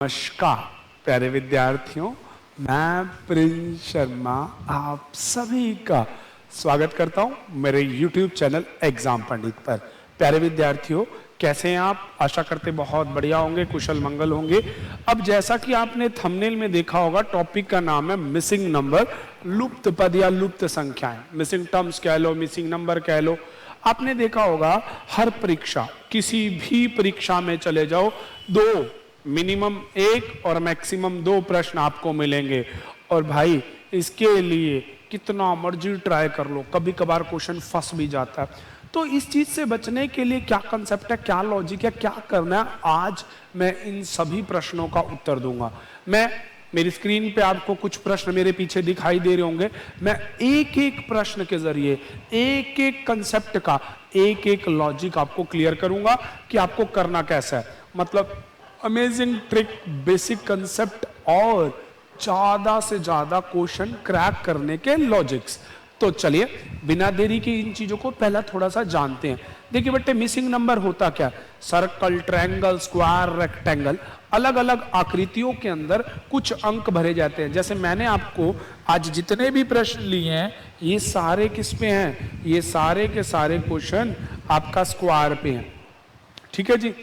नमस्कार प्यारे विद्यार्थियों, मैं प्रिंस शर्मा आप सभी का स्वागत करता हूं मेरे YouTube चैनल एग्जाम पंडित पर। प्यारे विद्यार्थियों, कैसे हैं आप? आशा करते बहुत बढ़िया होंगे, कुशल मंगल होंगे। अब जैसा कि आपने थंबनेल में देखा होगा, टॉपिक का नाम है मिसिंग नंबर, लुप्त पद या लुप्त संख्याएं। मिसिंग टर्म्स कह लो, मिसिंग नंबर कह लो। आपने देखा होगा हर परीक्षा, किसी भी परीक्षा में चले जाओ, दो मिनिमम एक और मैक्सिमम दो प्रश्न आपको मिलेंगे। और भाई इसके लिए कितना मर्जी ट्राई कर लो, कभी कभार क्वेश्चन फंस भी जाता है। तो इस चीज से बचने के लिए क्या कंसेप्ट है, क्या लॉजिक है, क्या करना है, आज मैं इन सभी प्रश्नों का उत्तर दूंगा। मेरी स्क्रीन पे आपको कुछ प्रश्न मेरे पीछे दिखाई दे रहे होंगे। मैं एक एक प्रश्न के जरिए एक एक कंसेप्ट का एक एक लॉजिक आपको क्लियर करूंगा कि आपको करना कैसा है। मतलब अमेजिंग ट्रिक, बेसिक कंसेप्ट और ज्यादा से ज्यादा क्वेश्चन क्रैक करने के लॉजिक्स। तो चलिए बिना देरी के इन चीजों को पहला थोड़ा सा जानते हैं। देखिए बेटे, मिसिंग नंबर होता क्या? सर्कल, ट्रायंगल, स्क्वायर, रेक्टेंगल, अलग अलग आकृतियों के अंदर कुछ अंक भरे जाते हैं। जैसे मैंने आपको आज जितने भी प्रश्न लिए हैं, ये सारे किस पे हैं? ये सारे के सारे क्वेश्चन आपका स्क्वायर पे हैं। ठीक है जी।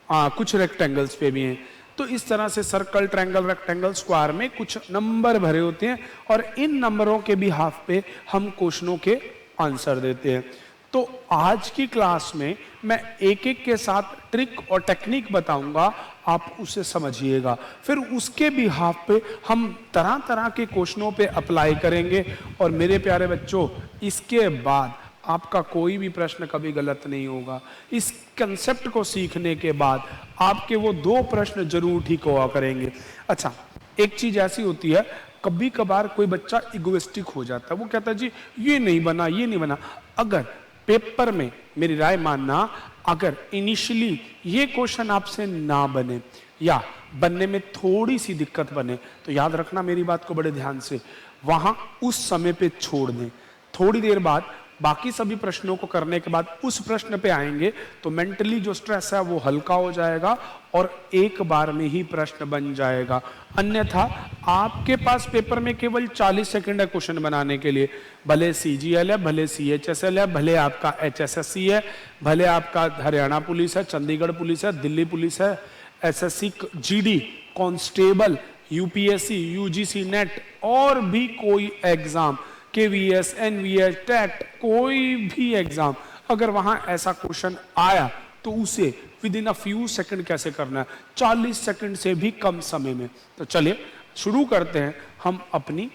कुछ रेक्टेंगल्स पे भी हैं। तो इस तरह से सर्कल, ट्रायंगल, रेक्टेंगल, स्क्वायर में कुछ नंबर भरे होते हैं और इन नंबरों के भी हाफ पे हम क्वेश्चनों के आंसर देते हैं। तो आज की क्लास में मैं एक एक के साथ ट्रिक और टेक्निक बताऊंगा, आप उसे समझिएगा। फिर उसके भी हाफ पे हम तरह तरह के क्वेश्चनों पे अप्लाई करेंगे। और मेरे प्यारे बच्चों, इसके बाद आपका कोई भी प्रश्न कभी गलत नहीं होगा। इस कंसेप्ट को सीखने के बाद आपके वो दो प्रश्न जरूर ठीक हुआ करेंगे। अच्छा, एक चीज ऐसी होती है, कभी कभार कोई बच्चा इगोइस्टिक हो जाता है। वो कहता है जी ये नहीं बना, ये नहीं बना। अगर पेपर में, मेरी राय मानना, अगर इनिशियली ये क्वेश्चन आपसे ना बने या बनने में थोड़ी सी दिक्कत बने, तो याद रखना मेरी बात को बड़े ध्यान से, वहां उस समय पे छोड़ दें। थोड़ी देर बाद बाकी सभी प्रश्नों को करने के बाद उस प्रश्न पे आएंगे तो मेंटली जो स्ट्रेस है वो हल्का हो जाएगा और एक बार में ही प्रश्न बन जाएगा। अन्यथा आपके पास पेपर में केवल 40 सेकंड है क्वेश्चन बनाने के लिए। भले सीजीएल है, भले सीएचएसएल है, भले आपका एचएसएससी है, भले आपका हरियाणा पुलिस है, चंडीगढ़ पुलिस है, दिल्ली पुलिस है, SSC GD, constable, UPSC, UGC net और भी कोई एग्जाम, केवीएस, एनवीएस, टेट, कोई भी एग्जाम, अगर वहां ऐसा क्वेश्चन आया तो उसे with in a few second कैसे करना है, 40 सेकंड से भी कम समय में। तो चलिए शुरू करते हैं हम अपनी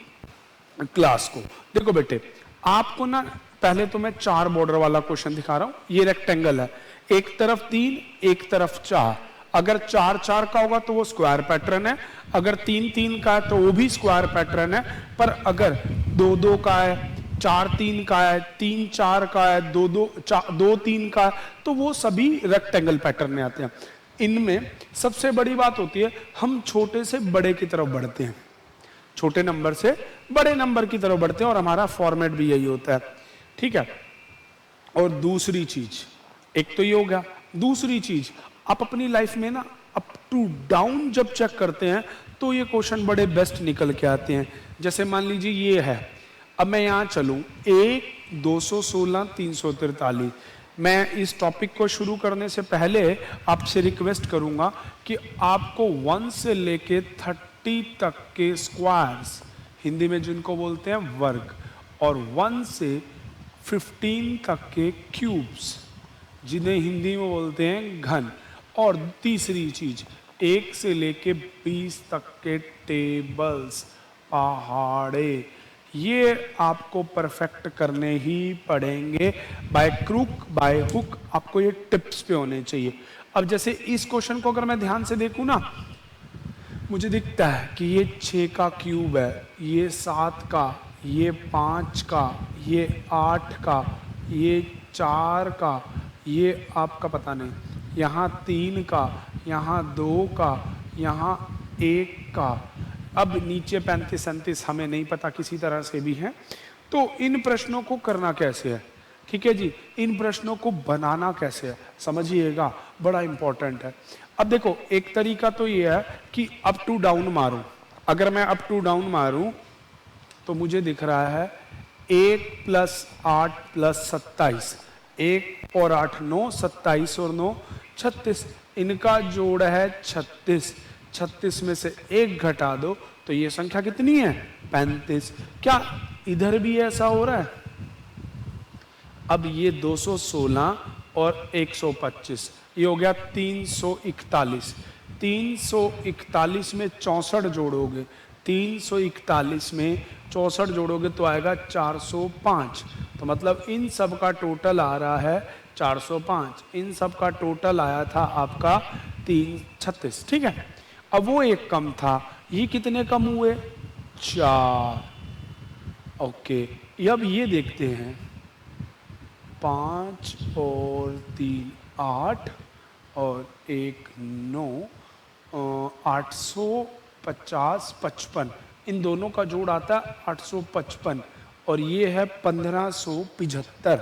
क्लास को। देखो बेटे, आपको ना पहले तो मैं 4 बॉर्डर वाला क्वेश्चन दिखा रहा हूं। ये रेक्टेंगल है, एक तरफ 3, एक तरफ 4। अगर 4 4 का होगा तो वो स्क्वायर पैटर्न है, अगर 3 3 का है तो वो भी स्क्वायर पैटर्न है। पर अगर 2 2 का है, 4 3 का है, 3 4 का है, 2 2 3 का है, तो वो सभी रेक्टेंगल पैटर्न में आते हैं। इनमें सबसे बड़ी बात होती है, हम छोटे से बड़े की तरफ बढ़ते हैं, छोटे नंबर से बड़े नंबर की तरफ बढ़ते हैं और हमारा फॉर्मेट भी यही होता है। ठीक है। और दूसरी चीज, एक तो ये हो गया। दूसरी चीज, आप अपनी लाइफ में ना अप टू डाउन जब चेक करते हैं तो ये क्वेश्चन बड़े बेस्ट निकल के आते हैं। जैसे मान लीजिए ये है, अब मैं यहां चलूं 1 216 343। मैं इस टॉपिक को शुरू करने से पहले आपसे रिक्वेस्ट करूंगा कि आपको 1 से लेके 30 तक के स्क्वायर्स, हिंदी में जिनको बोलते हैं वर्ग, और 1 से 15 तक के क्यूब्स, जिन्हें हिंदी में बोलते हैं घन, और तीसरी चीज 1 से लेके 20 तक के टेबल्स, पहाड़े, ये आपको परफेक्ट करने ही पड़ेंगे। बाय क्रूक बाय हुक आपको ये टिप्स पे होने चाहिए। अब जैसे इस क्वेश्चन को अगर मैं ध्यान से देखूं ना, मुझे दिखता है कि ये 6 का क्यूब है, ये 7 का, ये 5 का, ये 8 का, ये 4 का, ये आपका पता नहीं, यहाँ 3 का, यहाँ 2 का, यहाँ 1 का। अब नीचे 35 37 हमें नहीं पता, किसी तरह से भी है। तो इन प्रश्नों को करना कैसे है, ठीक है जी, इन प्रश्नों को बनाना कैसे है, समझिएगा, बड़ा इंपॉर्टेंट है। अब देखो एक तरीका तो ये है कि अप टू डाउन मारूं। अगर मैं अप टू डाउन मारूं तो मुझे दिख रहा है 1 + 8 + 27, 1 और 8 9, 27 और 9 36, इनका जोड़ है 36। 36 में से 1 घटा दो तो ये संख्या कितनी है? 35। क्या इधर भी ऐसा हो रहा है? अब ये 216 और 125, ये हो गया 341। 341 में 64 जोड़ोगे, 341 में 64 जोड़ोगे तो आएगा 405। तो मतलब इन सब का टोटल आ रहा है 405। इन सब का टोटल आया था आपका 336। ठीक है, अब वो एक कम था, ये कितने कम हुए? 4। ओके, अब ये देखते हैं, 5 और 3 8 और 1 9, 850 55, इन दोनों का जोड़ आता है 855 और ये है 1575।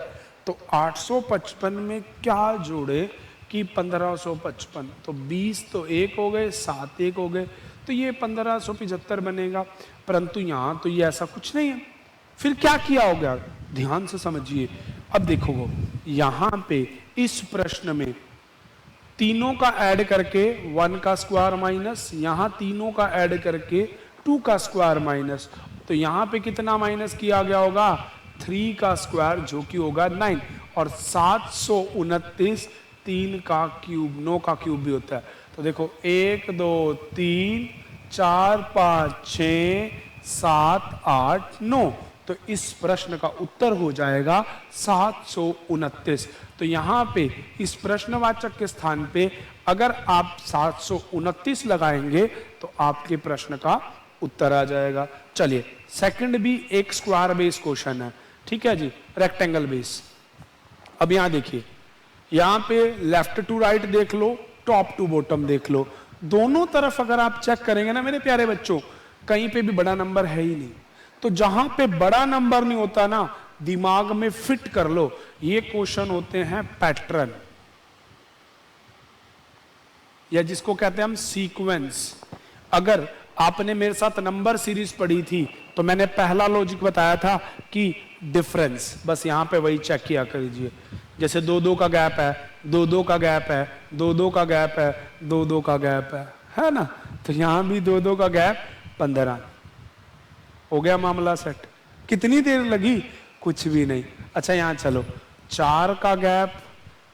तो 855 में क्या जोड़े कि 1555, तो 20 तो 1 हो गए, 7 1 हो गए, तो ये 1575 बनेगा। परंतु यहाँ तो ये ऐसा कुछ नहीं है। फिर क्या किया होगा? ध्यान से समझिए। अब देखो यहाँ पे इस प्रश्न में तीनों का ऐड करके 1 का स्क्वायर माइनस, यहाँ तीनों का ऐड करके 2 का स्क्वायर माइनस, तो यहाँ पे कितना माइनस किया गया होगा? 3 का स्क्वायर, जो कि होगा 9, और 729 3 का क्यूब, 9 का क्यूब भी होता है। तो देखो 1 2 3 4 5 6 7 8 9, तो इस प्रश्न का उत्तर हो जाएगा 729। तो यहाँ पे इस प्रश्नवाचक के स्थान पे अगर आप 729 लगाएंगे तो आपके प्रश्न का उत्तर आ जाएगा। चलिए, सेकंड भी एक स्क्वायर बेस क्वेश्चन है, ठीक है जी, रेक्टेंगल बेस। अब यहाँ देखिए, यहाँ पे लेफ्ट टू राइट देख लो, टॉप टू बॉटम देख लो, दोनों तरफ अगर आप चेक करेंगे ना मेरे प्यारे बच्चों, कहीं पे भी बड़ा नंबर है ही नहीं। तो जहां पे बड़ा नंबर नहीं होता ना, दिमाग में फिट कर लो, ये क्वेश्चन होते हैं पैटर्न, या जिसको कहते हैं हम सीक्वेंस। अगर आपने मेरे साथ नंबर सीरीज पढ़ी थी तो मैंने पहला लॉजिक बताया था कि डिफरेंस, बस यहां पे वही चेक किया करिए। जैसे 2 2 का गैप है, 2 2 का गैप है, 2 2 का गैप है, 2 2 का गैप है ना? तो यहां भी 2 2 का गैप 15, हो गया मामला सेट। कितनी देर लगी? कुछ भी नहीं। अच्छा यहाँ चलो, 4 का गैप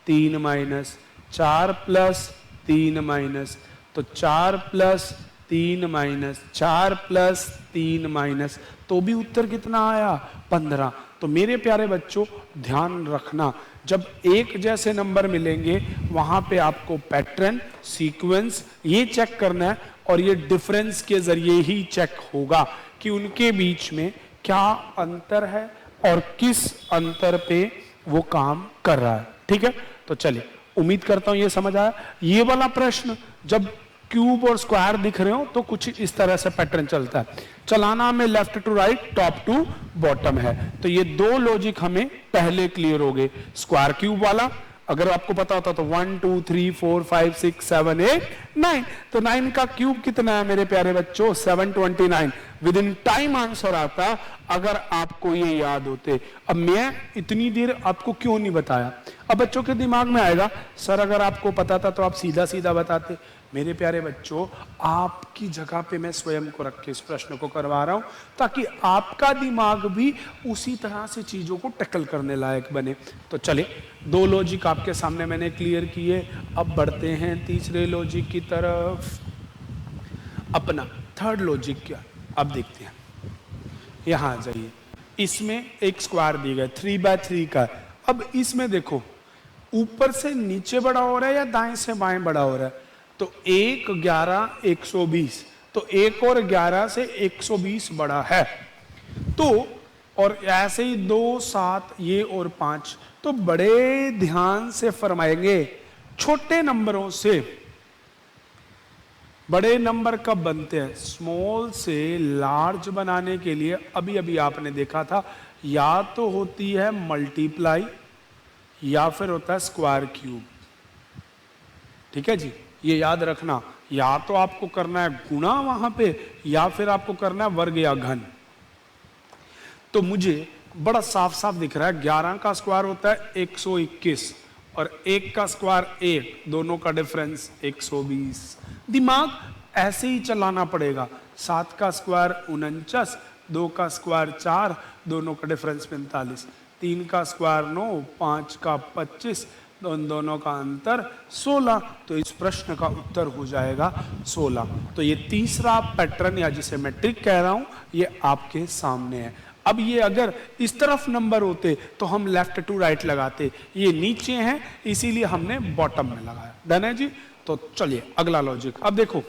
3 माइनस, 4 + 3 माइनस, तो 4 + 3 माइनस, 4 + 3 माइनस, तो भी उत्तर कितना आया? 15। तो मेरे प्यारे बच्चों ध्यान रखना, जब एक जैसे नंबर मिलेंगे वहां पे आपको पैटर्न, सीक्वेंस ये चेक करना है, और ये डिफरेंस के जरिए ही चेक होगा कि उनके बीच में क्या अंतर है और किस अंतर पे वो काम कर रहा है। ठीक है, तो चलिए, उम्मीद करता हूं ये समझ आया। ये वाला प्रश्न जब क्यूब और स्क्वायर दिख रहे हो तो कुछ इस तरह से पैटर्न चलता है। चलाना में left to right, top to bottom है। तो ये 2 लॉजिक हमें पहले क्लियर हो गए। स्क्वायर क्यूब वाला अगर आपको पता होता तो 1 2 3 4 5 6 7 8 9, तो 9 का क्यूब कितना है मेरे प्यारे बच्चों? 729। विद इन टाइम आंसर आता अगर आपको ये याद होते। अब मैं इतनी देर आपको क्यों नहीं बताया? अब बच्चों के दिमाग में आएगा, सर अगर आपको पता था तो आप सीधा सीधा बताते। मेरे प्यारे बच्चों, आपकी जगह पे मैं स्वयं को रख के इस प्रश्न को करवा रहा हूं ताकि आपका दिमाग भी उसी तरह से चीजों को टैकल करने लायक बने। तो चले, 2 लॉजिक आपके सामने मैंने क्लियर किए। अब बढ़ते हैं तीसरे लॉजिक की तरफ। अपना थर्ड लॉजिक क्या, अब देखते हैं। यहां आ जाइए, इसमें एक स्क्वायर दी गया 3/3 का। अब इसमें देखो, ऊपर से नीचे बड़ा हो रहा है या दाएं से बाएं बड़ा हो रहा है? तो 1 11 120, तो 1 और 11 से 120 बड़ा है। तो और ऐसे ही 2 7 ये और 5, तो बड़े ध्यान से फरमाएंगे, छोटे नंबरों से बड़े नंबर कब बनते हैं? स्मॉल से लार्ज बनाने के लिए अभी अभी आपने देखा था, या तो होती है मल्टीप्लाई या फिर होता है स्क्वायर क्यूब। ठीक है जी, ये याद रखना, या तो आपको करना है गुणा वहां पे, या फिर आपको करना है वर्ग या घन। तो मुझे बड़ा साफ साफ दिख रहा है 11 का स्क्वायर होता है 121 और 1 का स्क्वायर 1, दोनों का डिफरेंस 120। दिमाग ऐसे ही चलाना पड़ेगा। 7 का स्क्वायर 49, 2 का स्क्वायर 4, दोनों का डिफरेंस 45, 3 का स्क्वायर 9, 5 का 25, दोनों का अंतर 16। तो इस प्रश्न का उत्तर हो जाएगा 16। तो ये तीसरा पैटर्न या जिसे मैं ट्रिक कह रहा हूं, ये आपके सामने है। अब ये अगर इस तरफ नंबर होते तो हम लेफ्ट टू राइट लगाते, ये नीचे हैं इसीलिए हमने बॉटम में लगाया। डन है जी। तो चलिए अगला लॉजिक। अब देखो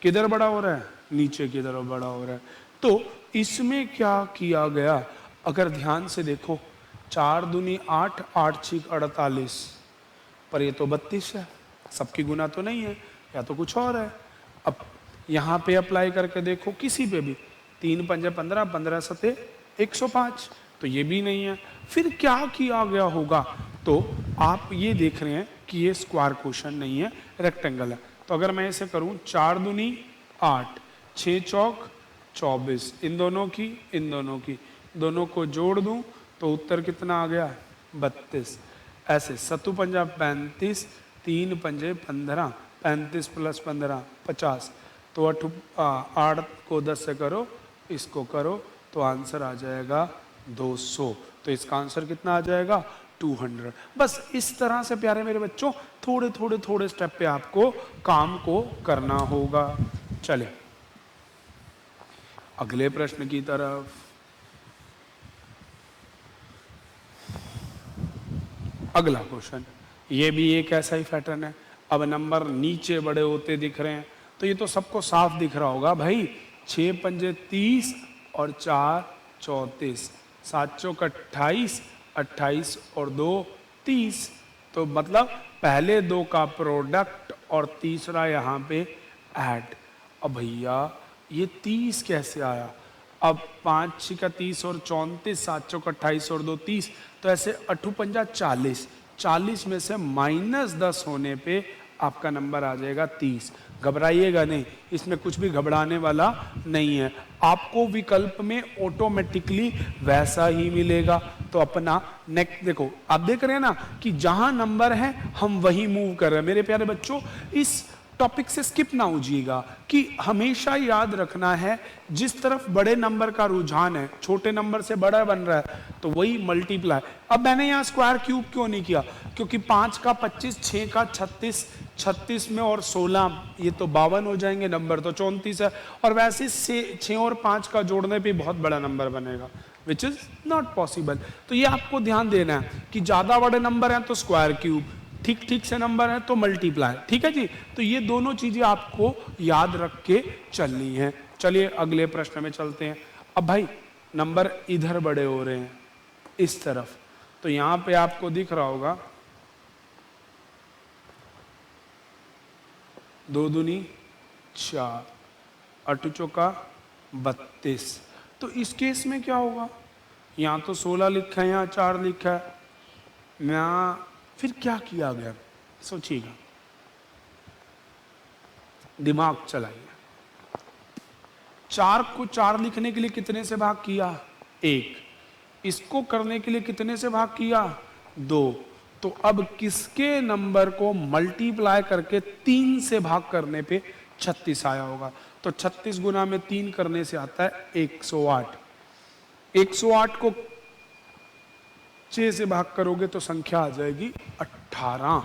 किधर बड़ा हो रहा है, नीचे की तरफ बड़ा हो रहा है। तो इसमें क्या किया गया, अगर ध्यान से देखो, 4 दूनी 8, 8 छीक 48, पर ये तो 32 है, सबकी गुना तो नहीं है, या तो कुछ और है। अब यहां पे अप्लाई करके देखो किसी पे भी, 3 पंजे 15, 15 सते 105, तो ये भी नहीं है। फिर क्या किया गया होगा, तो आप ये देख रहे हैं कि ये स्क्वायर क्वेश्चन नहीं है, रेक्टेंगल है। तो अगर मैं इसे करूं 4 दूनी 8, 6 चौक 24, इन दोनों की दोनों को जोड़ दूं तो उत्तर कितना आ गया, 32। ऐसे 7 पंजा 35, 3 पंजे 15, 35 प्लस 15 50। तो 8 को 10 से करो, इसको करो, तो आंसर आ जाएगा 200। तो इसका आंसर कितना आ जाएगा, 200। बस इस तरह से प्यारे मेरे बच्चों थोड़े स्टेप पे आपको काम को करना होगा। चलिए अगले प्रश्न की तरफ। अगला क्वेश्चन, ये भी एक ऐसा ही पैटर्न है। अब नंबर नीचे बड़े होते दिख रहे हैं, तो ये तो सबको साफ दिख रहा होगा भाई, 6 पंजे 30 और 4 34, 7 चौक 28, 28 और 2 30। तो मतलब पहले दो का प्रोडक्ट और तीसरा यहाँ पे ऐड। अब भैया ये 30 कैसे आया, अब 5 छिका 30 और 34, 7 चौक 28 और 2 30, तो ऐसे 8 पंजा 40, 40 में से -10 होने पे आपका नंबर आ जाएगा 30। घबराइएगा नहीं, इसमें कुछ भी घबराने वाला नहीं है, आपको विकल्प में ऑटोमेटिकली वैसा ही मिलेगा। तो अपना नेक्स्ट देखो, आप देख रहे हैं ना कि जहां नंबर है हम वही मूव कर रहे हैं। मेरे प्यारे बच्चों, इस टॉपिक से स्किप ना होइएगा कि हमेशा याद रखना है जिस तरफ बड़े नंबर का रुझान है, छोटे नंबर से बड़ा बन रहा है, तो वही मल्टीप्लाई। अब मैंने यहाँ स्क्वायर क्यूब क्यों नहीं किया, क्योंकि 5 का 25, 6 का 36, 36 में और 16 ये तो 52 हो जाएंगे, नंबर तो 34 है, और वैसे 6 और 5 का जोड़ने पे बहुत बड़ा नंबर बनेगा, विच इज नॉट पॉसिबल। तो ये आपको ध्यान देना है कि ज्यादा बड़े नंबर हैं तो स्क्वायर क्यूब, ठीक से नंबर है तो मल्टीप्लाई। ठीक है जी। तो ये दोनों चीजें आपको याद रख के चलनी है। चलिए अगले प्रश्न में चलते हैं। अब भाई नंबर इधर बड़े हो रहे हैं इस तरफ, तो यहां पे आपको दिख रहा होगा 2 दूनी 4, 8 चौका 32। तो इस केस में क्या होगा, यहां तो 16 लिखा है, यहां 4 लिखा है, यहां फिर क्या किया गया, सोचिएगा, दिमाग चलाइए। 4 को 4 लिखने के लिए कितने से भाग किया, 1। इसको करने के लिए कितने से भाग किया, 2। तो अब किसके नंबर को मल्टीप्लाई करके 3 से भाग करने पे 36 आया होगा। तो 36 गुना में 3 करने से आता है 108। 108 को 6 से भाग करोगे तो संख्या आ जाएगी 18।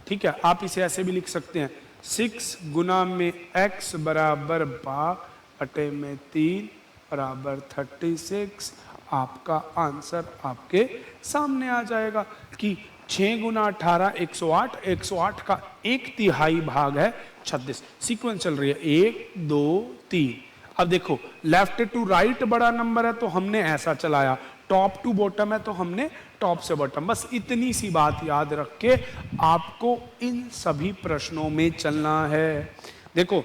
ठीक है, आप इसे ऐसे भी लिख सकते हैं, 6 गुना में x बराबर भाग बटे में 3 बराबर 36। आपका आंसर आपके सामने आ जाएगा कि 6 गुना 18 108, 108 का 1/3 भाग है 36। सीक्वेंस चल रही है 1 2 3। अब देखो लेफ्ट टू राइट बड़ा नंबर है तो हमने ऐसा चलाया, टॉप टू बॉटम है तो हमने टॉप से बॉटम। बस इतनी सी बात याद रख के आपको इन सभी प्रश्नों में चलना है। देखो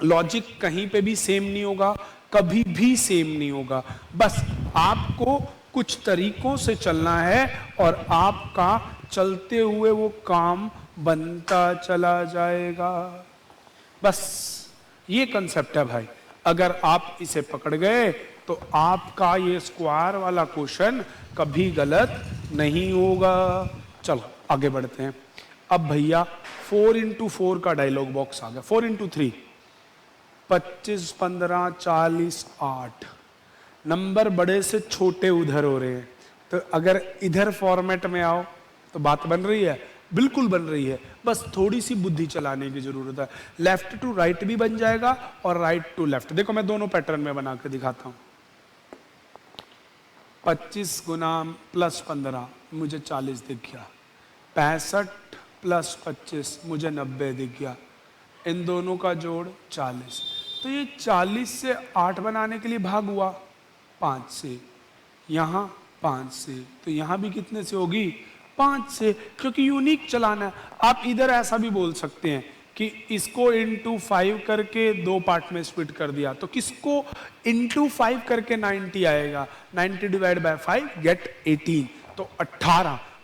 लॉजिक कहीं पे भी सेम नहीं होगा, कभी भी सेम नहीं होगा, बस आपको कुछ तरीकों से चलना है और आपका चलते हुए वो काम बनता चला जाएगा। बस ये कंसेप्ट है भाई। अगर आप इसे पकड़ गए तो आपका ये स्क्वायर वाला क्वेश्चन कभी गलत नहीं होगा। चलो आगे बढ़ते हैं। अब भैया 4x4 का डायलॉग बॉक्स आ गया। 4x3 25 15 40 8 नंबर बड़े से छोटे उधर हो रहे हैं। तो अगर इधर फॉर्मेट में आओ तो बात बन रही है, बिल्कुल बन रही है। बस थोड़ी सी बुद्धि चलाने की जरूरत है। लेफ्ट टू राइट भी बन जाएगा और राइट टू लेफ्ट। देखो मैं दोनों पैटर्न में बना के दिखाता हूं। 25 गुना प्लस 15 मुझे 40 दिख गया। 65 प्लस 25 मुझे 90 दिख गया। इन दोनों का जोड़ 40। तो ये 40 से 8 बनाने के लिए भाग हुआ 5 से, यहां 5 से, तो यहां भी कितने से होगी 5 से, क्योंकि यूनिक चलाना है। आप इधर ऐसा भी बोल सकते हैं कि इसको इंटू 5 करके दो पार्ट में स्प्लिट कर दिया, तो किसको इंटू 5 करके 90 आएगा। 90 डिवाइड बाय 5 गेट 18। तो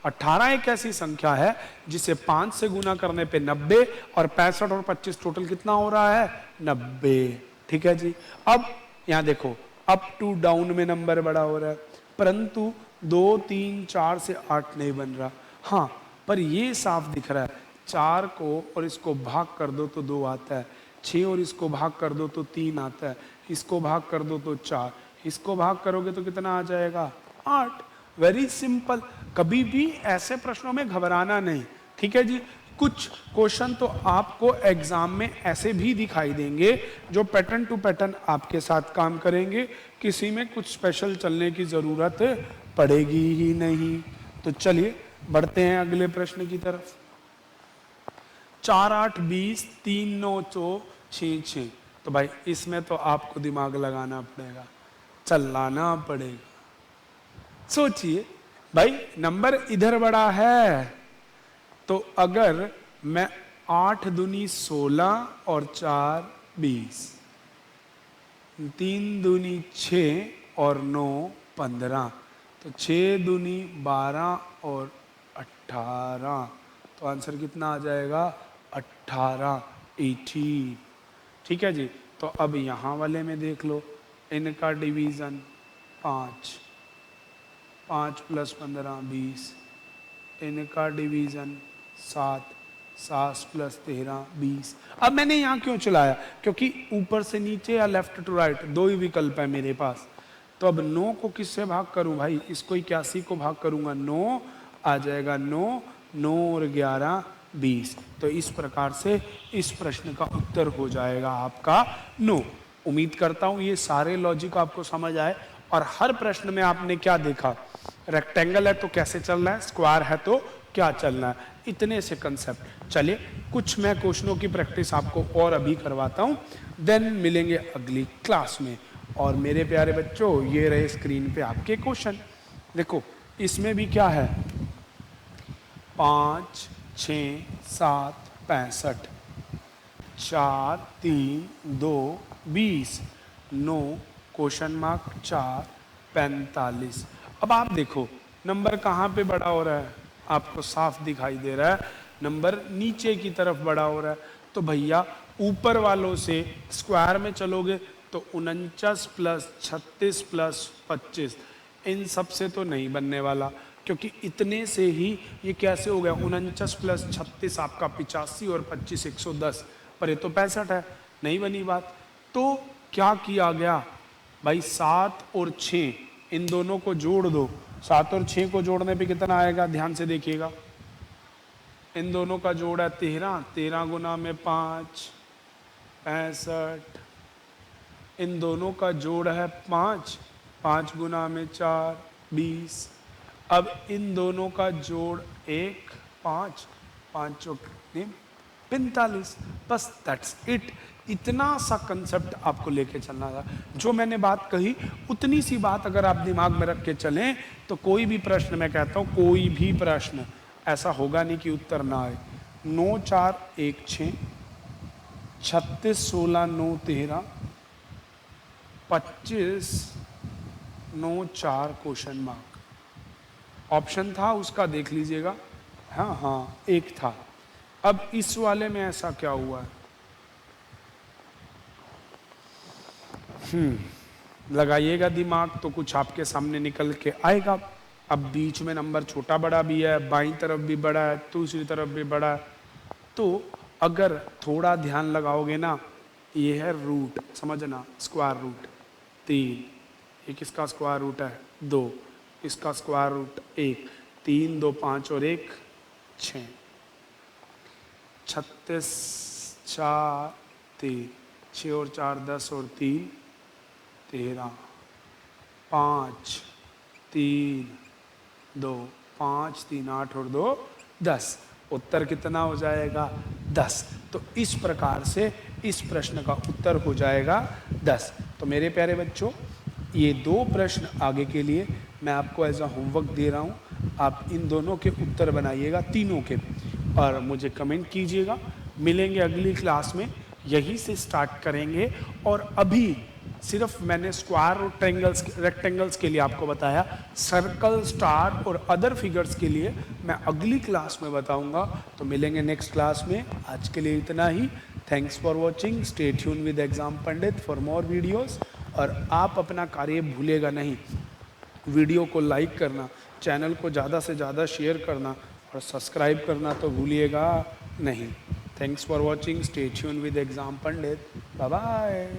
18 एक ऐसी संख्या है जिसे 5 से गुना करने पे 90 और 65 और 25 टोटल कितना हो रहा है 90। ठीक है जी। अब यहां देखो अप टू डाउन में नंबर बड़ा हो रहा है, परंतु 2 3 4 से 8 नहीं बन रहा। हाँ पर ये साफ दिख रहा है 4 को और इसको भाग कर दो तो 2 आता है, 6 और इसको भाग कर दो तो 3 आता है, इसको भाग कर दो तो 4, इसको भाग करोगे तो कितना आ जाएगा 8। Very simple. कभी भी ऐसे प्रश्नों में घबराना नहीं। ठीक है जी। कुछ क्वेश्चन तो आपको एग्जाम में ऐसे भी दिखाई देंगे जो पैटर्न टू पैटर्न आपके साथ काम करेंगे, किसी में कुछ स्पेशल चलने की जरूरत पड़ेगी ही नहीं। तो चलिए बढ़ते हैं अगले प्रश्न की तरफ। 4 8 20 3 9 6 6। तो भाई इसमें तो आपको दिमाग लगाना पड़ेगा, चलाना पड़ेगा। सोचिए भाई नंबर इधर बड़ा है, तो अगर मैं 8 दूनी 16 और 4 20, 3 दूनी 6 और 9 15, तो 6 दूनी 12 और 18, तो आंसर कितना आ जाएगा 18 18। ठीक है जी। तो अब यहां वाले में देख लो, इनका डिवीजन 5, 5 प्लस 15 20, इनका डिवीजन 7, 7 प्लस 13 20। अब मैंने यहां क्यों चलाया, क्योंकि ऊपर से नीचे या लेफ्ट टू राइट दो ही विकल्प है मेरे पास। तो अब 9 को किससे भाग करूं भाई, इसको 81 को भाग करूंगा 9 आ जाएगा 9, 9 और 11 20। तो इस प्रकार से इस प्रश्न का उत्तर हो जाएगा आपका 9। उम्मीद करता हूं ये सारे लॉजिक आपको समझ आए और हर प्रश्न में आपने क्या देखा, रेक्टेंगल है तो कैसे चलना है, स्क्वायर है तो क्या चलना है, इतने से कंसेप्ट। चलिए कुछ मैं क्वेश्चनों की प्रैक्टिस आपको और अभी करवाता हूं, देन मिलेंगे अगली क्लास में। और मेरे प्यारे बच्चों ये रहे स्क्रीन पे आपके क्वेश्चन। देखो इसमें भी क्या है 5 6 7 65, 4 3 2 20, 9 क्वेश्चन मार्क 4 45। अब आप देखो नंबर कहाँ पे बड़ा हो रहा है, आपको साफ दिखाई दे रहा है नंबर नीचे की तरफ बड़ा हो रहा है। तो भैया ऊपर वालों से स्क्वायर में चलोगे तो 49 प्लस 36 प्लस 25, इन सब से तो नहीं बनने वाला, क्योंकि इतने से ही ये कैसे हो गया 49 प्लस 36 आपका 85 और 25 110, पर ये तो 65 है, नहीं बनी बात। तो क्या किया गया भाई 7 और 6 इन दोनों को जोड़ दो। 7 और 6 को जोड़ने पे कितना आएगा ध्यान से देखिएगा, इन दोनों का जोड़ है 13, 13 गुना में 5 65, इन दोनों का जोड़ है 5, 5 गुना में 4 20। अब इन दोनों का जोड़ 1 5, 5 चौक 45। बस दैट्स इट। इतना सा कंसेप्ट आपको लेके चलना था। जो मैंने बात कही उतनी सी बात अगर आप दिमाग में रख के चलें तो कोई भी प्रश्न, मैं कहता हूं कोई भी प्रश्न ऐसा होगा नहीं कि उत्तर ना आए। 9 4 1 6, 36 16 9 13, 25 9 4 क्वेश्चन मार्क। ऑप्शन था उसका देख लीजिएगा, हाँ हाँ एक था। अब इस वाले में ऐसा क्या हुआ है? लगाइएगा दिमाग तो कुछ आपके सामने निकल के आएगा। अब बीच में नंबर छोटा बड़ा भी है, बाईं तरफ भी बड़ा है, दूसरी तरफ भी बड़ा है। तो अगर थोड़ा ध्यान लगाओगे ना, ये है रूट, समझना, स्क्वायर रूट 3, एक इसका स्क्वायर रूट है 2, इसका स्क्वायर रूट 1, 3 2 5 और 1 6, 36 4 3, 6 और 4 10 और 3 13, 5 3 2, 5 3 8 और 2 10। उत्तर कितना हो जाएगा? 10। तो इस प्रकार से इस प्रश्न का उत्तर हो जाएगा 10। तो मेरे प्यारे बच्चों, ये 2 प्रश्न आगे के लिए मैं आपको एज अ होमवर्क दे रहा हूँ। आप इन दोनों के उत्तर बनाइएगा, तीनों के, और मुझे कमेंट कीजिएगा। मिलेंगे अगली क्लास में, यहीं से स्टार्ट करेंगे। और अभी सिर्फ मैंने स्क्वायर और ट्रायंगल्स, रेक्टेंगल्स के लिए आपको बताया। सर्कल, स्टार और अदर फिगर्स के लिए मैं अगली क्लास में बताऊंगा। तो मिलेंगे नेक्स्ट क्लास में। आज के लिए इतना ही। Thanks for watching. Stay tune with exam Pandit for more videos. और आप अपना कार्य भूलेगा नहीं, वीडियो को लाइक करना, चैनल को ज़्यादा से ज़्यादा शेयर करना और सब्सक्राइब करना तो भूलिएगा नहीं। Thanks for watching. Stay tune with exam Pandit. Bye bye.